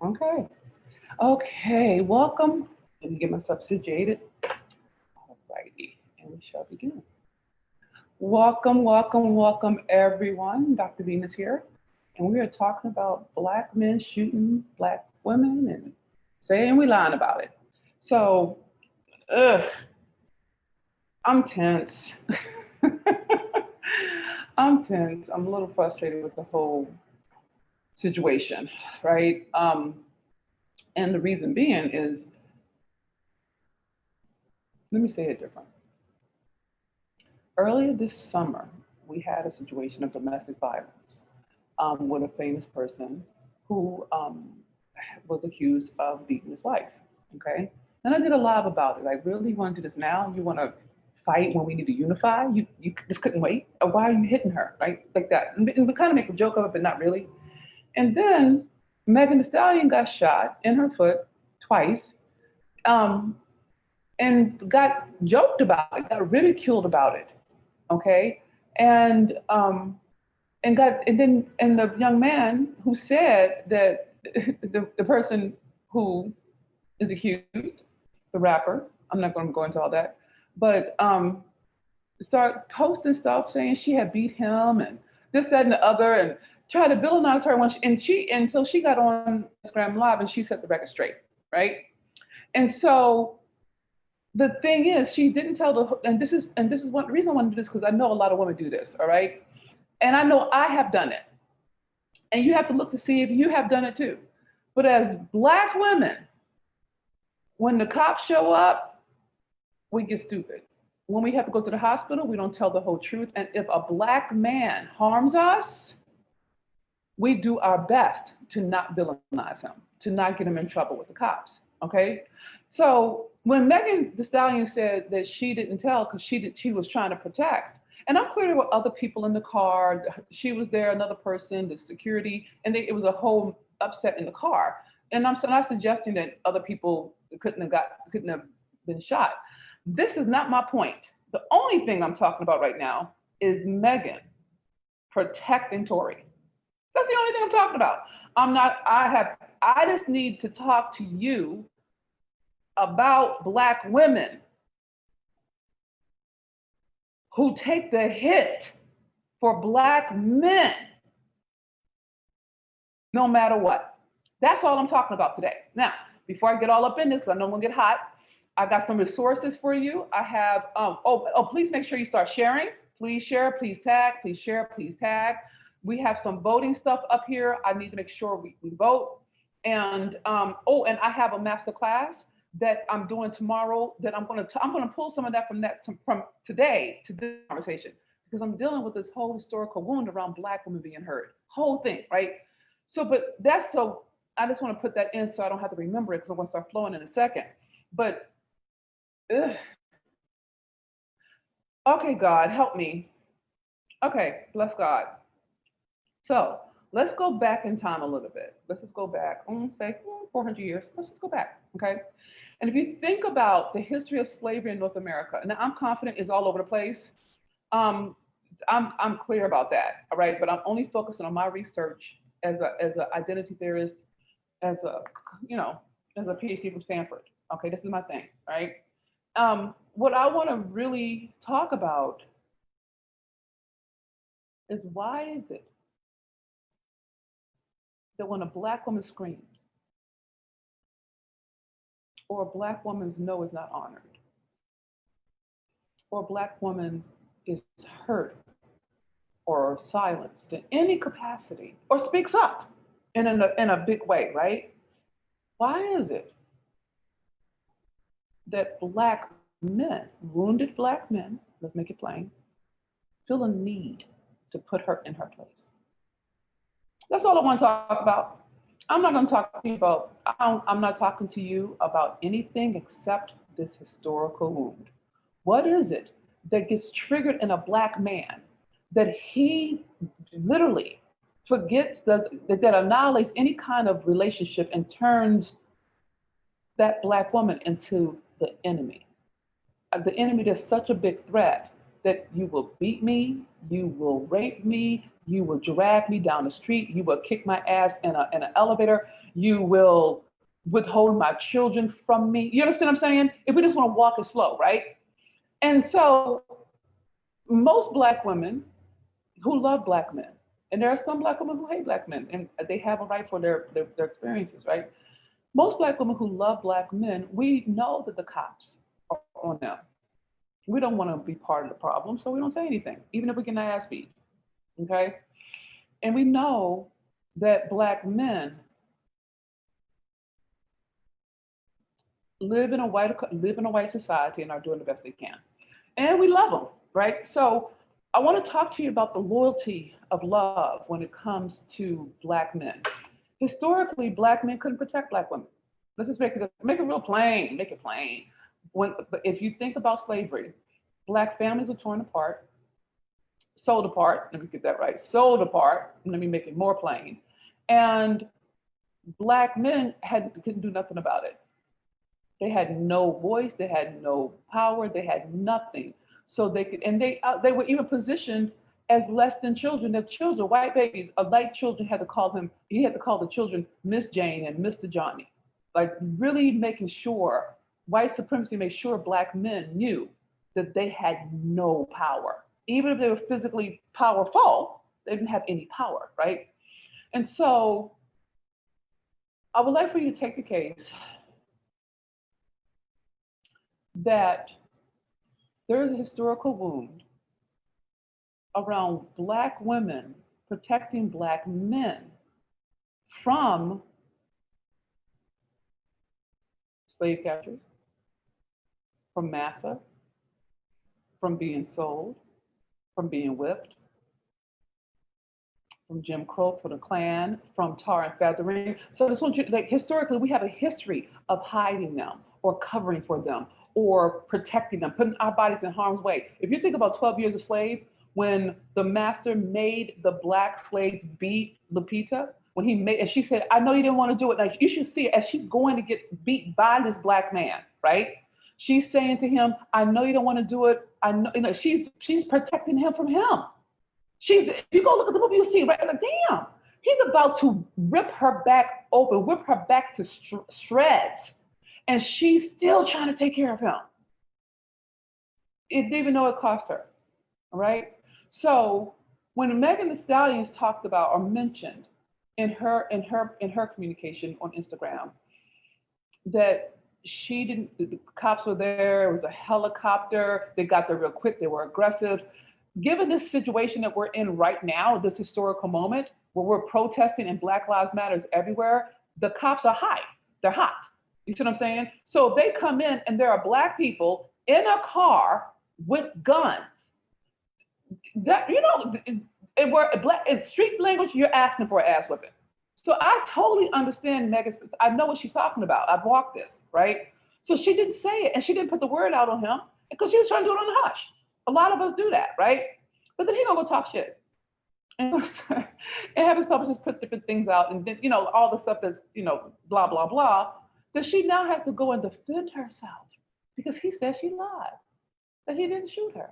Okay. Okay. Welcome. Let me get myself situated. Alrighty. And we shall begin. Welcome, welcome, welcome, everyone. Dr. Venus here. And we are talking about Black men shooting Black women and saying we lying about it. So, ugh, I'm tense. I'm tense. I'm a little frustrated with the whole situation, right? And the reason being is, let me say it different. Earlier this summer, we had a situation of domestic violence with a famous person who was accused of beating his wife. Okay, and I did a live about it. I really want to do this now. You want to fight when we need to unify? You just couldn't wait. Or why are you hitting her? Right, like that. And we kind of make a joke of it, but not really. And then Megan Thee Stallion got shot in her foot twice. Um, and got joked about it, got ridiculed about it. Okay, and and the young man who said that the person who is accused, the rapper, I'm not going to go into all that, but start posting stuff saying she had beat him and this, that, and the other, and try to villainize her until she got on Instagram Live and she set the record straight, right? And so the thing is, she didn't tell and this is one reason I want to do this, because I know a lot of women do this, all right? And I know I have done it. And you have to look to see if you have done it too. But as Black women, when the cops show up, we get stupid. When we have to go to the hospital, we don't tell the whole truth. And if a Black man harms us, we do our best to not villainize him, to not get him in trouble with the cops, okay? So when Megan Thee Stallion said that she didn't tell because she was trying to protect, and I'm clear there were other people in the car. She was there, another person, the security, and it was a whole upset in the car. And I'm not suggesting that other people couldn't have been shot. This is not my point. The only thing I'm talking about right now is Megan protecting Tory. That's the only thing I'm talking about. I just need to talk to you about Black women who take the hit for Black men, no matter what. That's all I'm talking about today. Now, before I get all up in this, because I know I'm gonna get hot, I've got some resources for you. I have, please make sure you start sharing. Please share, please tag, please share, please tag. We have some voting stuff up here. I need to make sure we vote. And and I have a master class that I'm doing tomorrow that I'm gonna pull some of that from today to this conversation, because I'm dealing with this whole historical wound around Black women being hurt. Whole thing, right? So, I just want to put that in so I don't have to remember it, because I'm gonna start flowing in a second. But okay, God, help me. Okay, bless God. So let's go back in time a little bit. Let's just go back, say 400 years. Let's just go back, okay? And if you think about the history of slavery in North America, and I'm confident it's all over the place. I'm clear about that, all right? But I'm only focusing on my research as an identity theorist, as a Ph.D. from Stanford. Okay, this is my thing, right? What I want to really talk about is, why is it that when a Black woman screams, or a Black woman's no is not honored, or a Black woman is hurt or silenced in any capacity, or speaks up in a big way, right? Why is it that Black men, wounded Black men, let's make it plain, feel a need to put her in her place? That's all I want to talk about. I'm not going to talk to you about, I'm not talking to you about anything except this historical wound. What is it that gets triggered in a Black man that he literally forgets, that annihilates any kind of relationship and turns that Black woman into the enemy? The enemy that's such a big threat that you will beat me, you will rape me, you will drag me down the street, you will kick my ass in an elevator, You will withhold my children from me. You understand what I'm saying? If we just want to walk it slow, right? And so most Black women who love Black men, and there are some Black women who hate Black men, and they have a right for their experiences, right? Most Black women who love Black men, we know that the cops are on them. We don't want to be part of the problem, so we don't say anything, even if we get our ass beat. Okay? And we know that Black men live in a white society and are doing the best they can. And we love them, right? So I want to talk to you about the loyalty of love when it comes to Black men. Historically, Black men couldn't protect Black women. Let's just make it real plain, make it plain. If you think about slavery, Black families were torn apart, sold apart, let me get that right, sold apart, let me make it more plain. And Black men couldn't do nothing about it. They had no voice, they had no power, they had nothing. So they could, and they were even positioned as less than children. The children, white babies, white children he had to call the children Miss Jane and Mr. Johnny. Like really making sure, white supremacy made sure Black men knew that they had no power. Even if they were physically powerful, they didn't have any power, right? And so I would like for you to take the case that there is a historical wound around Black women protecting Black men from slave catchers, from massa, from being sold, from being whipped, from Jim Crow, from the Klan, from tar and feathering. So this one, like historically, we have a history of hiding them or covering for them or protecting them, putting our bodies in harm's way. If you think about 12 years a slave, when the master made the Black slave beat Lupita, when he made, and she said, I know you didn't want to do it. Like you should see it as she's going to get beat by this Black man, right? She's saying to him, I know you don't want to do it. I know, she's protecting him from him. If you go look at the movie, you'll see, right? Like, damn, he's about to rip her back open, whip her back to shreds. And she's still trying to take care of him. It didn't even know it cost her. All right. So when Megan Thee Stallion talked about or mentioned in her communication on Instagram that the cops were there, it was a helicopter, they got there real quick, they were aggressive. Given this situation that we're in right now, this historical moment where we're protesting and Black Lives Matter everywhere, the cops are high, they're hot. You see what I'm saying? So they come in and there are Black people in a car with guns. That, in street language, you're asking for an ass whipping. So I totally understand Megan. I know what she's talking about. I've walked this, right? So she didn't say it and she didn't put the word out on him because she was trying to do it on the hush. A lot of us do that, right? But then he gonna go talk shit. And have his publicist put different things out and then, all the stuff that's, blah, blah, blah, that she now has to go and defend herself because he said she lied, that he didn't shoot her.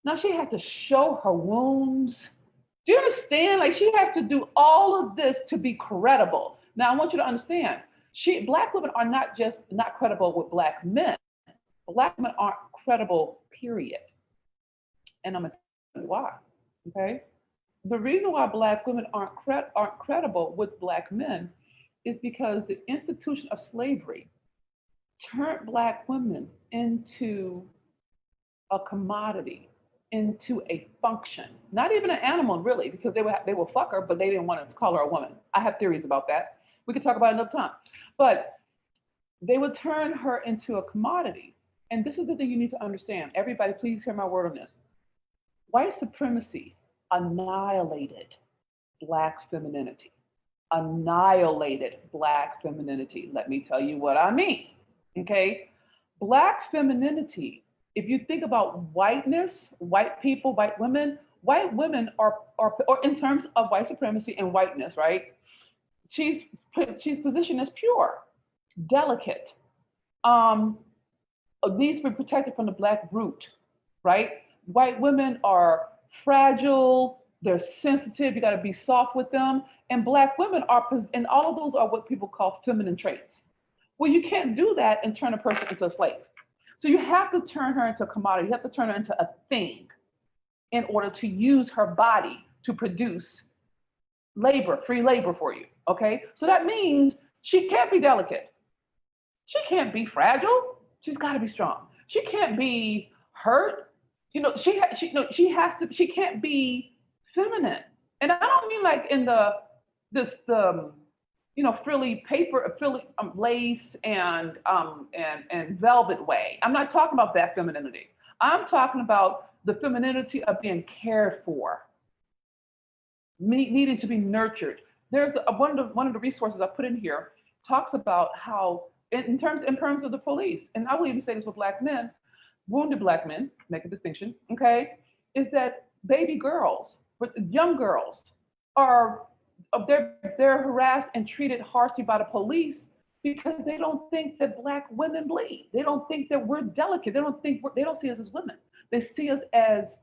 Now she had to show her wounds. Do you understand? Like she has to do all of this to be credible. Now I want you to understand, Black women are not just not credible with Black men. Black women aren't credible, period. And I'm gonna tell you why, okay? The reason why Black women aren't credible with Black men is because the institution of slavery turned Black women into a commodity, into a function. Not even an animal, really, because they will fuck her, but they didn't want to call her a woman. I have theories about that. We could talk about it another time. But they would turn her into a commodity. And this is the thing you need to understand. Everybody, please hear my word on this. White supremacy annihilated Black femininity. Annihilated Black femininity. Let me tell you what I mean. Okay? Black femininity, if you think about whiteness, white people, white women are or in terms of white supremacy and whiteness, right? She's positioned as pure, delicate, needs to be protected from the Black brute, right? White women are fragile, They're sensitive. You got to be soft with them. And Black women are, and all of those are what people call feminine traits. Well, you can't do that and turn a person into a slave. So you have to turn her into a commodity. You have to turn her into a thing in order to use her body to produce labor, free labor for you. Okay? So that means she can't be delicate. She can't be fragile. She's got to be strong. She can't be hurt. You know, she has to. She can't be feminine. And I don't mean like in the frilly paper, frilly lace and velvet way. I'm not talking about that femininity. I'm talking about the femininity of being cared for, needing to be nurtured. There's one of the resources I put in here talks about how in terms of the police, and I will even say this with Black men, wounded Black men, make a distinction, okay, is that baby girls, young girls are they're harassed and treated harshly by the police because they don't think that Black women bleed. They don't think that we're delicate. They don't see us as women. They see us as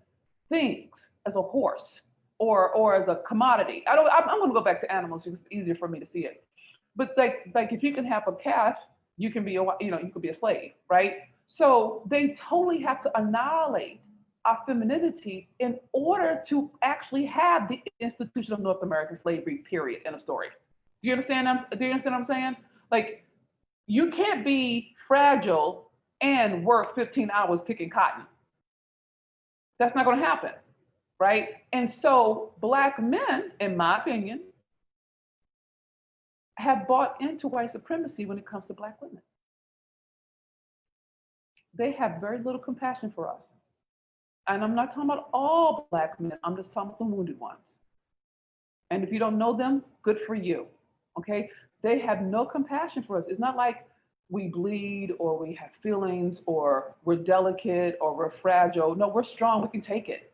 things, as a horse or as a commodity. I'm going to go back to animals because it's easier for me to see it. But like if you can have a calf, you can be you could be a slave, right? So they totally have to annihilate our femininity in order to actually have the institution of North American slavery, period, end of story. Do you understand what I'm saying? Like, you can't be fragile and work 15 hours picking cotton. That's not going to happen, right? And so Black men, in my opinion, have bought into white supremacy when it comes to Black women. They have very little compassion for us. And I'm not talking about all Black men, I'm just talking about the wounded ones. And if you don't know them, good for you, okay? They have no compassion for us. It's not like we bleed or we have feelings or we're delicate or we're fragile. No, we're strong, we can take it.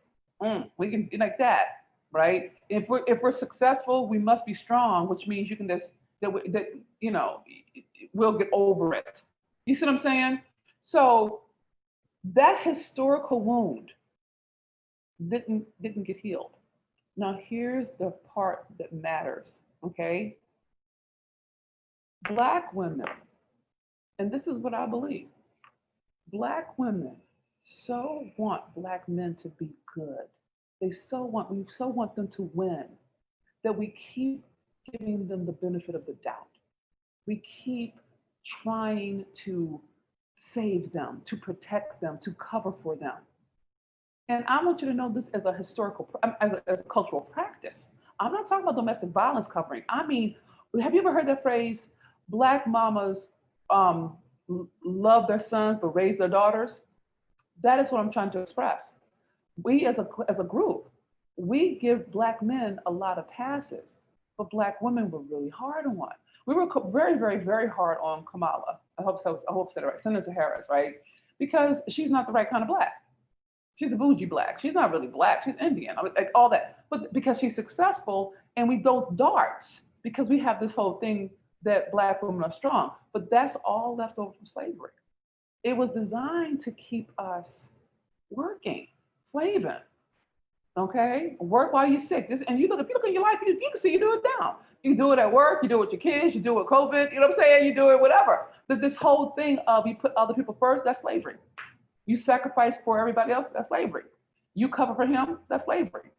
We can be like that, right? If we're successful, we must be strong, which means you can just, we'll get over it. You see what I'm saying? So that historical wound didn't get healed. Now here's the part that matters, okay? Black women, and this is what I believe, Black women so want Black men to be good. We so want them to win that we keep giving them the benefit of the doubt. We keep trying to save them, to protect them, to cover for them. And I want you to know this as a as a cultural practice. I'm not talking about domestic violence covering. I mean, have you ever heard that phrase, Black mamas love their sons but raise their daughters? That is what I'm trying to express. We as a group, we give Black men a lot of passes, but Black women were really hard on one. We were very, very, very hard on Kamala. I hope I said it right, Senator Harris, right? Because she's not the right kind of Black. She's a bougie Black. She's not really Black. She's Indian. I mean, like all that. But because she's successful and we throw darts, because we have this whole thing that Black women are strong. But that's all left over from slavery. It was designed to keep us working, slaving. Okay? Work while you're sick. And if you look in your life, you can see you do it now. You do it at work, you do it with your kids, you do it with COVID, you know what I'm saying? You do it whatever. But this whole thing of you put other people first, that's slavery. You sacrifice for everybody else, that's slavery. You cover for him, that's slavery.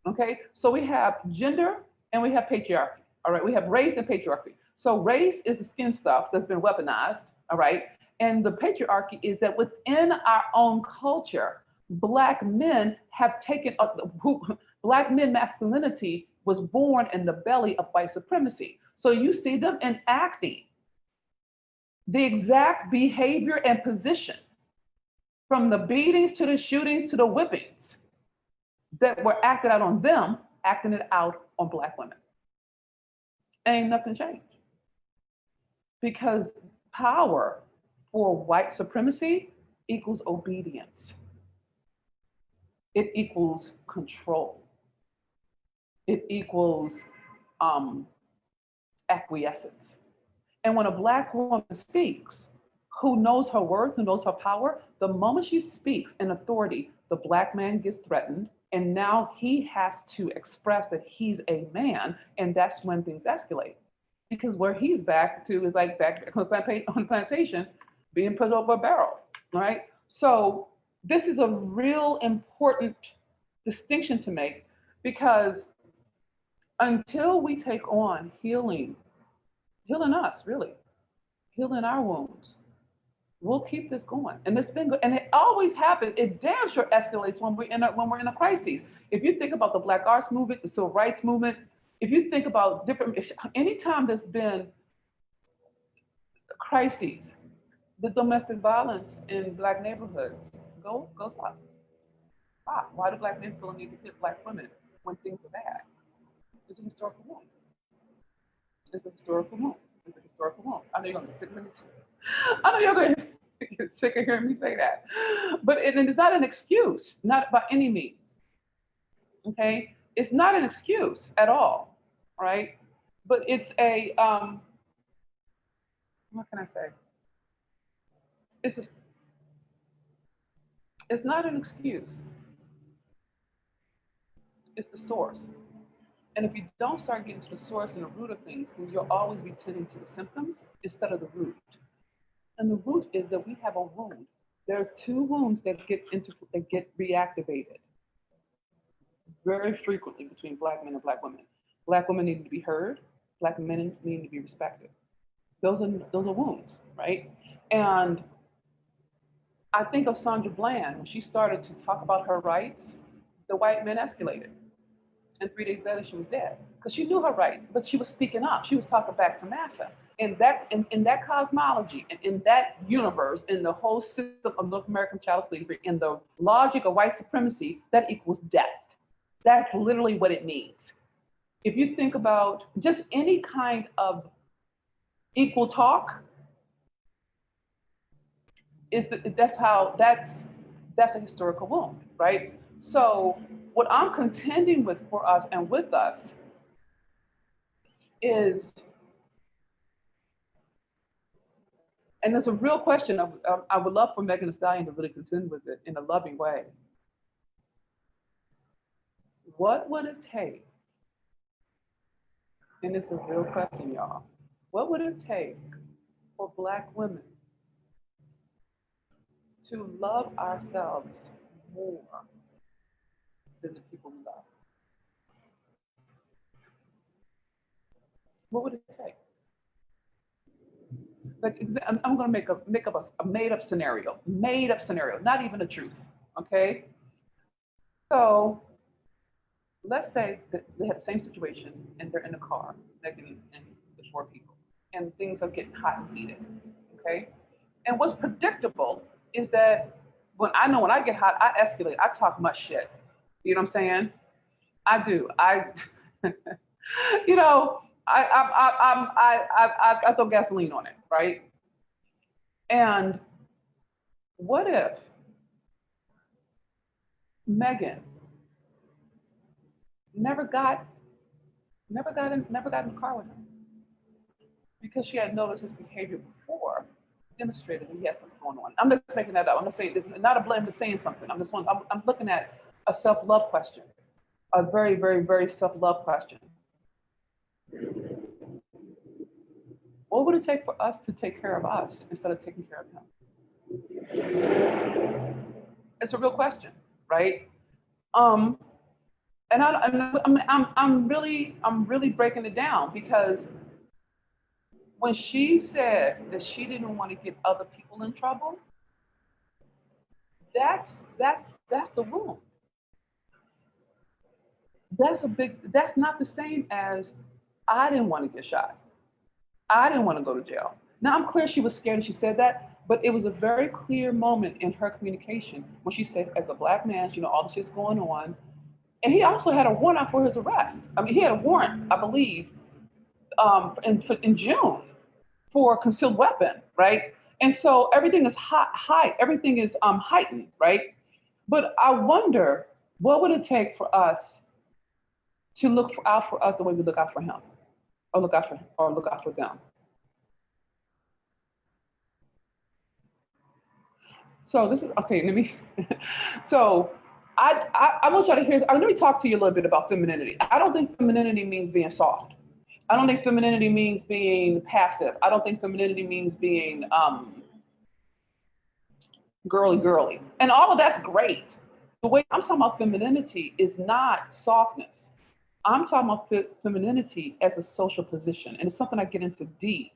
Okay? So we have gender and we have patriarchy. All right? We have race and patriarchy. So race is the skin stuff that's been weaponized, all right? And the patriarchy is that within our own culture, Black men have taken Black men masculinity was born in the belly of white supremacy. So you see them enacting the exact behavior and position from the beatings to the shootings to the whippings that were acted out on them, acting it out on Black women. Ain't nothing changed. Because power for white supremacy equals obedience. It equals control. It equals acquiescence. And when a Black woman speaks, who knows her worth, who knows her power, the moment she speaks in authority, the Black man gets threatened And now he has to express that he's a man, and that's when things escalate. Because where he's back to is like back on the plantation, being put over a barrel, right? So this is a real important distinction to make, because until we take on healing us, really, healing our wounds, we'll keep this going. And this thing, and it always happens. It damn sure escalates when we're in a crisis. If you think about the Black Arts Movement, the Civil Rights Movement, if you think about anytime there's been crises, the domestic violence in Black neighborhoods goes up. Why do Black men feel the need to hit Black women when things are bad? It's a historical wound. It's a historical wound. It's a historical wound. I know you're going to get sick of me. I know you're going to get sick of hearing me say that. But it's not an excuse, not by any means. Okay? It's not an excuse at all, right? But it's a, what can I say? It's not an excuse. It's the source. And if you don't start getting to the source and the root of things, then you'll always be tending to the symptoms instead of the root. And the root is that we have a wound. There's two wounds that get reactivated very frequently between Black men and Black women. Black women need to be heard. Black men need to be respected. Those are wounds, right? And I think of Sandra Bland. When she started to talk about her rights, the white men escalated. And 3 days later, she was dead. Because she knew her rights, but she was speaking up. She was talking back to massa. In that cosmology, in that universe, in the whole system of North American child slavery, in the logic of white supremacy, that equals death. That's literally what it means. If you think about just any kind of equal talk, that's a historical wound, right? So what I'm contending with for us and with us is, and it's a real question. I would love for Megan Thee Stallion to really contend with it in a loving way. What would it take? And it's a real question, y'all. What would it take for Black women to love ourselves more than the people we love? What would it take? Like, I'm going to make up a made-up scenario, not even the truth, okay? So let's say that they have the same situation and they're in a car, Megan and the 4 people, and things are getting hot and heated, okay? And what's predictable is that when I get hot, I escalate. I talk much shit. You know what I'm saying? I do. You know, I throw gasoline on it, right? And what if Megan never got in the car with him because she had noticed his behavior before, demonstrated that he had something going on? I'm just making that up. I'm just saying, not a blame, just saying something. I'm looking at a self-love question, a very, very, very self-love question. What would it take for us to take care of us instead of taking care of him? It's a real question, right? And I'm really breaking it down, because when she said that she didn't want to get other people in trouble, that's the wound. That's not the same as I didn't want to get shot. I didn't want to go to jail. Now, I'm clear she was scared and she said that, but it was a very clear moment in her communication when she said, as a Black man, you know, all the shit's going on. And he also had a warrant out for his arrest. I mean, he had a warrant, I believe, in June for concealed weapon, right? And so everything is everything is heightened, right? But I wonder, what would it take for us to look out for us the way we look out for him, or look out for them? So this is okay. So I want y'all to hear. Let me talk to you a little bit about femininity. I don't think femininity means being soft. I don't think femininity means being passive. I don't think femininity means being girly girly. And all of that's great. The way I'm talking about femininity is not softness. I'm talking about femininity as a social position. And it's something I get into deep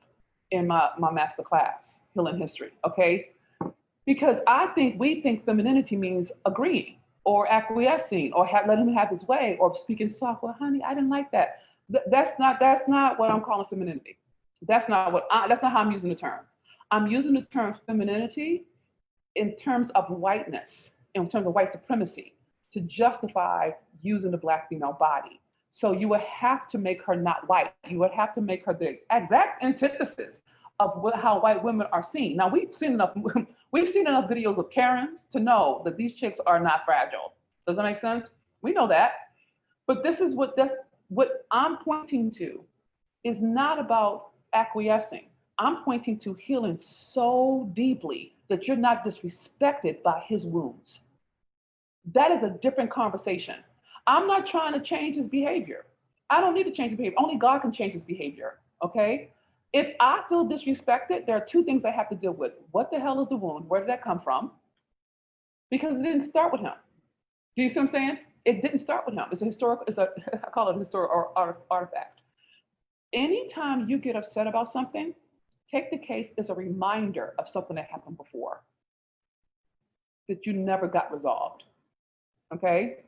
in my master class, Healing History. Okay. Because we think femininity means agreeing or acquiescing or letting him have his way or speaking soft. Well, honey, I didn't like that. That's not what I'm calling femininity. That's not how I'm using the term. I'm using the term femininity in terms of whiteness, in terms of white supremacy, to justify using the Black female body. So you would have to make her not white. You would have to make her the exact antithesis of how white women are seen. Now we've seen enough videos of Karens to know that these chicks are not fragile. Does that make sense? We know that. But what I'm pointing to is not about acquiescing. I'm pointing to healing so deeply that you're not disrespected by his wounds. That is a different conversation. I'm not trying to change his behavior. I don't need to change his behavior. Only God can change his behavior. Okay? If I feel disrespected, there are two things I have to deal with. What the hell is the wound? Where did that come from? Because it didn't start with him. Do you see what I'm saying? It didn't start with him. I call it a historical artifact. Anytime you get upset about something, take the case as a reminder of something that happened before that you never got resolved. Okay?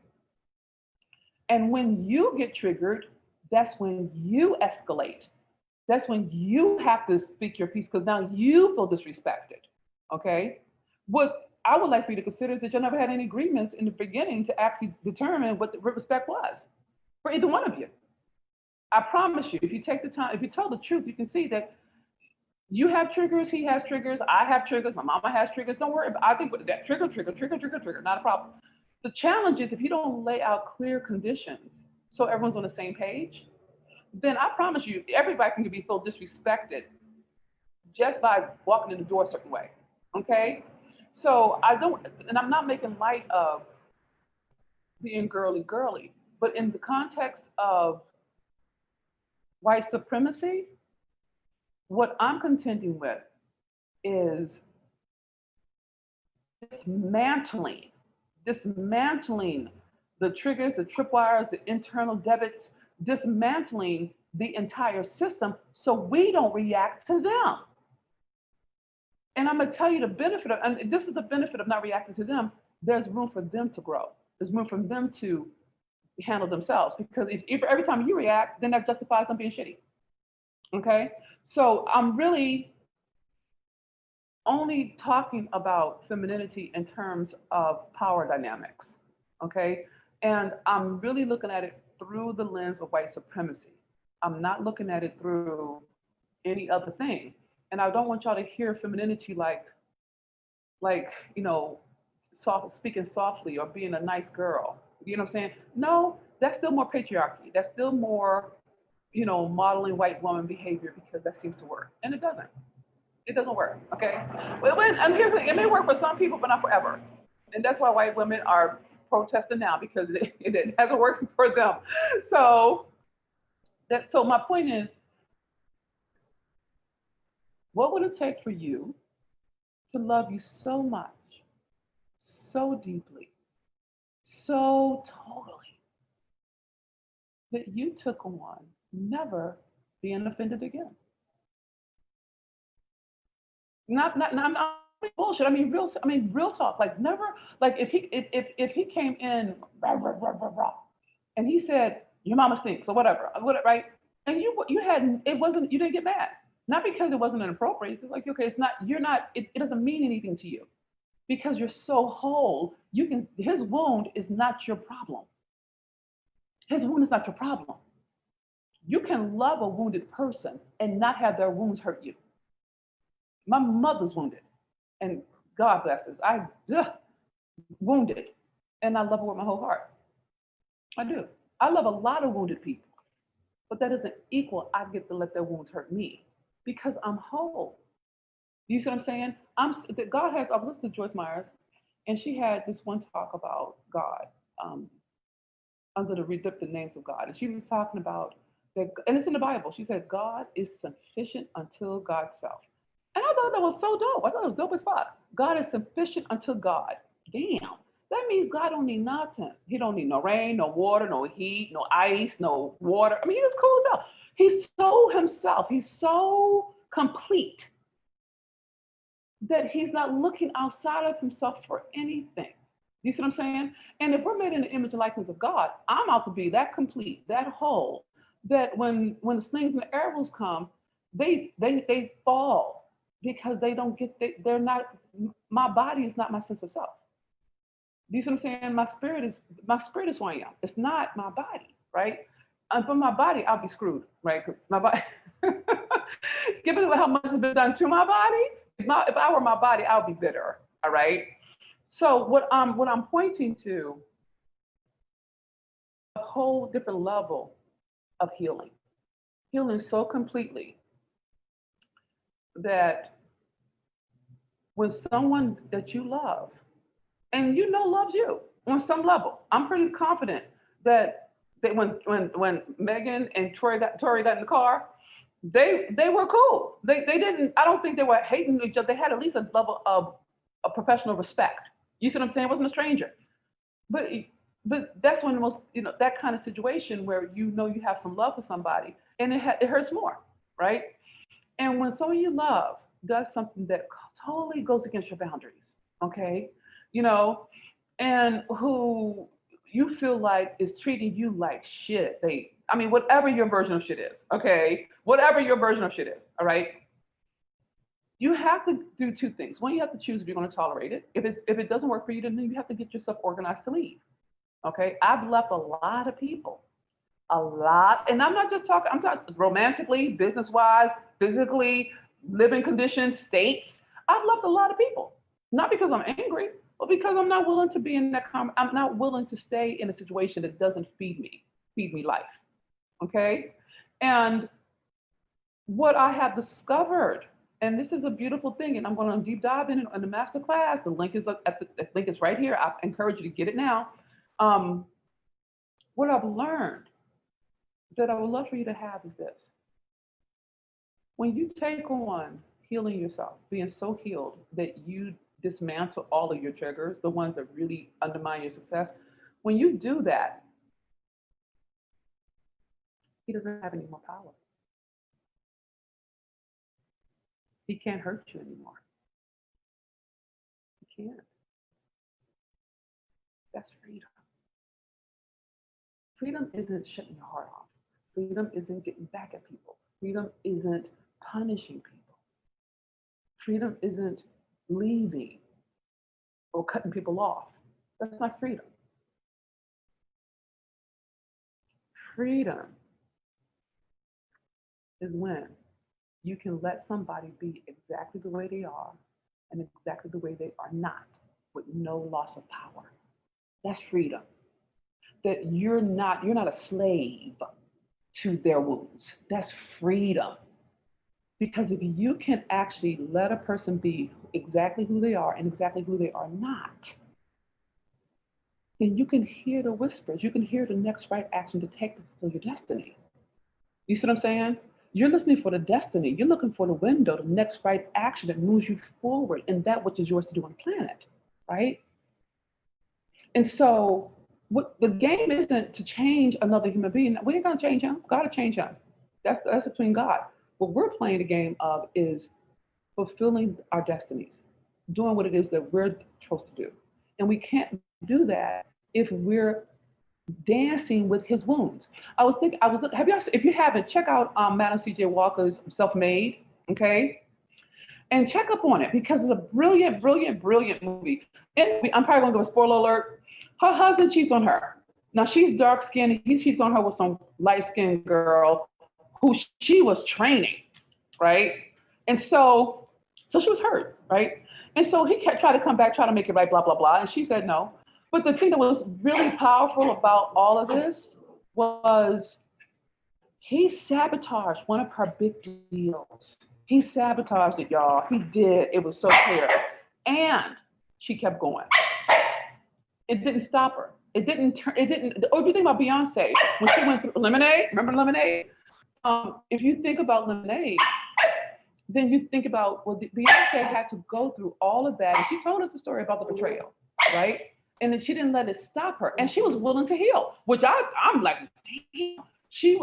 And when you get triggered, that's when you escalate. That's when you have to speak your piece because now you feel disrespected. Okay? What I would like for you to consider is that you never had any agreements in the beginning to actually determine what the respect was for either one of you. I promise you, if you take the time, if you tell the truth, you can see that you have triggers, he has triggers, I have triggers, my mama has triggers. Don't worry about it. I think with that trigger, not a problem. The challenge is if you don't lay out clear conditions so everyone's on the same page, then I promise you, everybody can be feel disrespected just by walking in the door a certain way. Okay? So I'm not making light of being girly girly, but in the context of white supremacy, what I'm contending with is dismantling the triggers, the tripwires, the internal debits, dismantling the entire system so we don't react to them. And I'm going to tell you the benefit of, and this is the benefit of not reacting to them, there's room for them to grow. There's room for them to handle themselves. Because if every time you react, then that justifies them being shitty. Okay? So I'm really only talking about femininity in terms of power dynamics. Okay? And I'm really looking at it through the lens of white supremacy. I'm not looking at it through any other thing. And I don't want y'all to hear femininity like, speaking softly or being a nice girl. You know what I'm saying? No, that's still more patriarchy. That's still more, modeling white woman behavior because that seems to work. And it doesn't. It doesn't work, okay? And here's the thing, it may work for some people, but not forever. And that's why white women are protesting now because it hasn't worked for them. So my point is, what would it take for you to love you so much, so deeply, so totally, that you took on never being offended again? Not bullshit. I mean, real talk. Like never. Like if he came in rah, rah, rah, rah, rah, and he said your mama stinks or whatever, right? And you hadn't. It wasn't. You didn't get mad. Not because it wasn't inappropriate. It's like, okay, it's not. You're not. It doesn't mean anything to you because you're so whole. His wound is not your problem. His wound is not your problem. You can love a wounded person and not have their wounds hurt you. My mother's wounded, and God bless us. Wounded, and I love her with my whole heart. I do. I love a lot of wounded people, but that doesn't equal I get to let their wounds hurt me because I'm whole. You see what I'm saying? God has. I've listened to Joyce Myers, And she had this one talk about God, under the redemptive names of God. And she was talking about that, and it's in the Bible. She said, God is sufficient until God's self. And I thought that was so dope. I thought it was dope as fuck. God is sufficient until God. Damn. That means God don't need nothing. He don't need no rain, no water, no heat, no ice, no water. I mean, he was cool as hell. He's so himself. He's so complete that he's not looking outside of himself for anything. You see what I'm saying? And if we're made in the image and likeness of God, I'm out to be that complete, that whole, that when the slings and the arrows come, they fall because they don't get, they're not, my body is not my sense of self. You see what I'm saying? My spirit is who I am. It's not my body, right? And for my body, I'll be screwed, right? 'Cause my body, given how much has been done to my body, if I were my body, I would be bitter, all right? So what I'm pointing to, a whole different level of healing so completely that when someone that you love, and you know loves you on some level, I'm pretty confident that when Megan and Tori got in the car, they were cool. They didn't. I don't think they were hating each other. They had at least a level of a professional respect. You see what I'm saying? It wasn't a stranger. But that's when the most, that kind of situation where you have some love for somebody, and it hurts more, right? And when someone you love does something that totally goes against your boundaries, okay, and who you feel like is treating you like shit. Whatever your version of shit is, okay, whatever your version of shit is, all right. You have to do two things. One, you have to choose if you're going to tolerate it. If it doesn't work for you, then you have to get yourself organized to leave. Okay, I've left a lot of people, a lot, and I'm talking romantically, business-wise, physically, living conditions, states. I've left a lot of people, not because I'm angry, but because I'm not willing to be in that. I'm not willing to stay in a situation that doesn't feed me life. Okay, and what I have discovered. And this is a beautiful thing, and I'm going to deep dive in the master class. The link is right here. I encourage you to get it now. What I've learned that I would love for you to have is this: when you take on healing yourself, being so healed that you dismantle all of your triggers, the ones that really undermine your success. When you do that, he doesn't have any more power. He can't hurt you anymore. He can't. That's freedom. Freedom isn't shutting your heart off. Freedom isn't getting back at people. Freedom isn't punishing people. Freedom isn't leaving or cutting people off. That's not freedom. Freedom is when you can let somebody be exactly the way they are and exactly the way they are not, with no loss of power. That's freedom. That you're not a slave to their wounds. That's freedom. Because if you can actually let a person be exactly who they are and exactly who they are not, then you can hear the whispers. You can hear the next right action to take to fulfill your destiny. You see what I'm saying? You're listening for the destiny. You're looking for the window, the next right action that moves you forward in that which is yours to do on the planet, right? And so what the game isn't to change another human being. We ain't gonna change him. God will change him. That's between God. What we're playing the game of is fulfilling our destinies, doing what it is that we're supposed to do. And we can't do that if we're dancing with his wounds. If you haven't, check out Madam C.J. Walker's Self-Made, okay? And check up on it because it's a brilliant, brilliant, brilliant movie. And I'm probably gonna give a spoiler alert. Her husband cheats on her. Now she's dark skinned, he cheats on her with some light skinned girl who she was training, right? And so she was hurt, right? And so he kept trying to come back, try to make it right, blah, blah, blah. And she said no. But the thing that was really powerful about all of this was he sabotaged one of her big deals. He sabotaged it, y'all. He did. It was so clear. And she kept going. It didn't stop her. It didn't turn, it didn't, oh, if you think about Beyonce, when she went through Lemonade, remember Lemonade? If you think about Lemonade, then you think about, well, Beyonce had to go through all of that. And she told us the story about the betrayal, right? And then she didn't let it stop her. And she was willing to heal, which I'm like, damn. She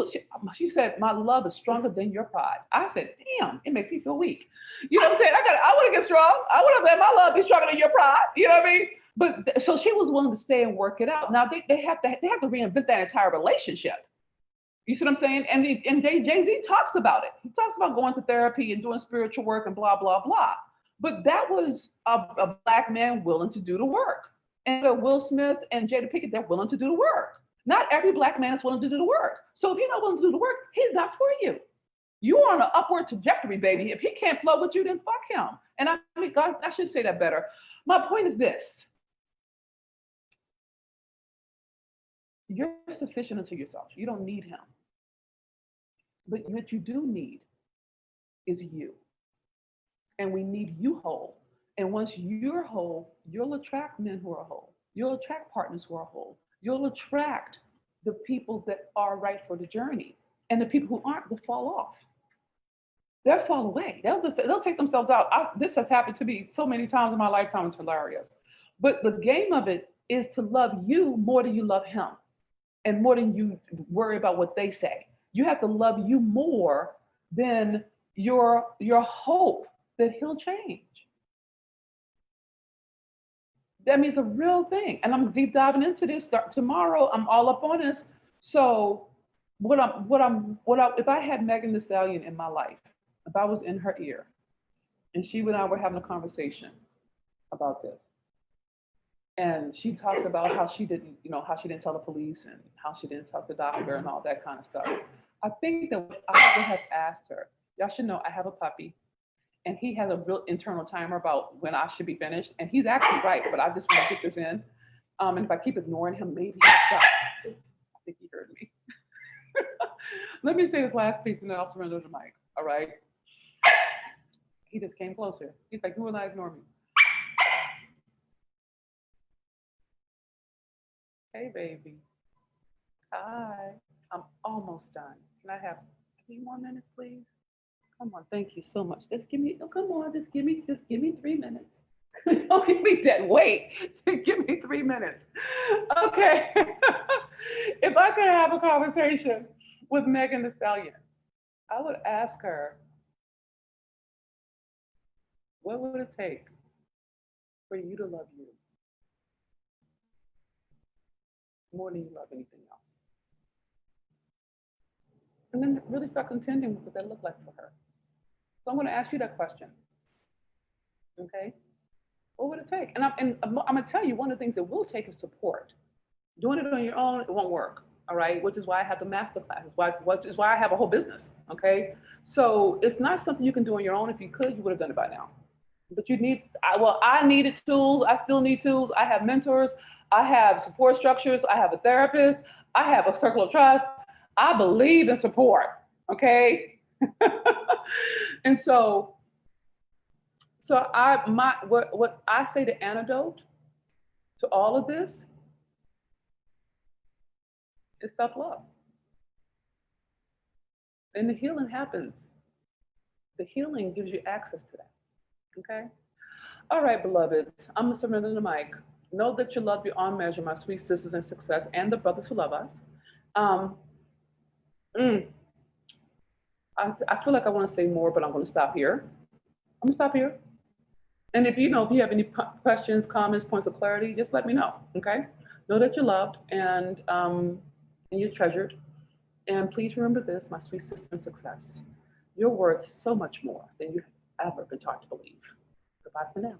said, my love is stronger than your pride. I said, damn, it makes me feel weak. You know what I'm saying? I want to get strong. I want to let my love be stronger than your pride. You know what I mean? But so she was willing to stay and work it out. Now they have to reinvent that entire relationship. You see what I'm saying? And Jay-Z talks about it. He talks about going to therapy and doing spiritual work and blah, blah, blah. But that was a Black man willing to do the work. And Will Smith and Jada Pinkett, they're willing to do the work. Not every Black man is willing to do the work. So if you're not willing to do the work, he's not for you. You are on an upward trajectory, baby. If he can't flow with you, then fuck him. And I mean, God, I should say that better. My point is this. You're sufficient unto yourself. You don't need him. But what you do need is you. And we need you whole. And once you're whole, you'll attract men who are whole. You'll attract partners who are whole. You'll attract the people that are right for the journey. And the people who aren't will fall off. They'll fall away. They'll take themselves out. This has happened to me so many times in my lifetime. It's hilarious. But the game of it is to love you more than you love him. And more than you worry about what they say. You have to love you more than your hope that he'll change. That means a real thing. And I'm deep diving into this tomorrow. I'm all up on this. So if I had Megan Thee Stallion in my life, if I was in her ear and she and I were having a conversation about this, and she talked about how she didn't tell the police and how she didn't tell the doctor and all that kind of stuff. I think that what I would have asked her, y'all should know I have a puppy and he has a real internal timer about when I should be finished. And he's actually right, but I just want to get this in. And if I keep ignoring him, maybe he'll stop. I think he heard me. Let me say this last piece and then I'll surrender the mic, all right? He just came closer. He's like, you will not ignore me. Hey, baby. Hi. I'm almost done. Can I have 3 more minutes, please? Come on. Thank you so much. Just give me 3 minutes. Don't give me dead weight. Just give me 3 minutes. Okay. If I could have a conversation with Megan Thee Stallion, I would ask her, what would it take for you to love you more than you love anything else? And then really start contending with what that looked like for her. So I'm going to ask you that question. Okay? What would it take? And I'm going to tell you, one of the things it will take is support. Doing it on your own, it won't work. All right? Which is why I have the master classes, which is why I have a whole business. Okay? So it's not something you can do on your own. If you could, you would have done it by now. But you need, I needed tools. I still need tools. I have mentors. I have support structures. I have a therapist. I have a circle of trust. I believe in support, okay? And so what I say the antidote to all of this is self-love. And the healing happens. The healing gives you access to that, okay? All right, beloveds, I'm gonna surrender the mic. Know that you're loved beyond measure, my sweet sisters in success and the brothers who love us. I feel like I want to say more, but I'm going to stop here. I'm going to stop here. And if you have any questions, comments, points of clarity, just let me know, okay? Know that you're loved and you're treasured. And please remember this, my sweet sister in success. You're worth so much more than you've ever been taught to believe. Goodbye for now.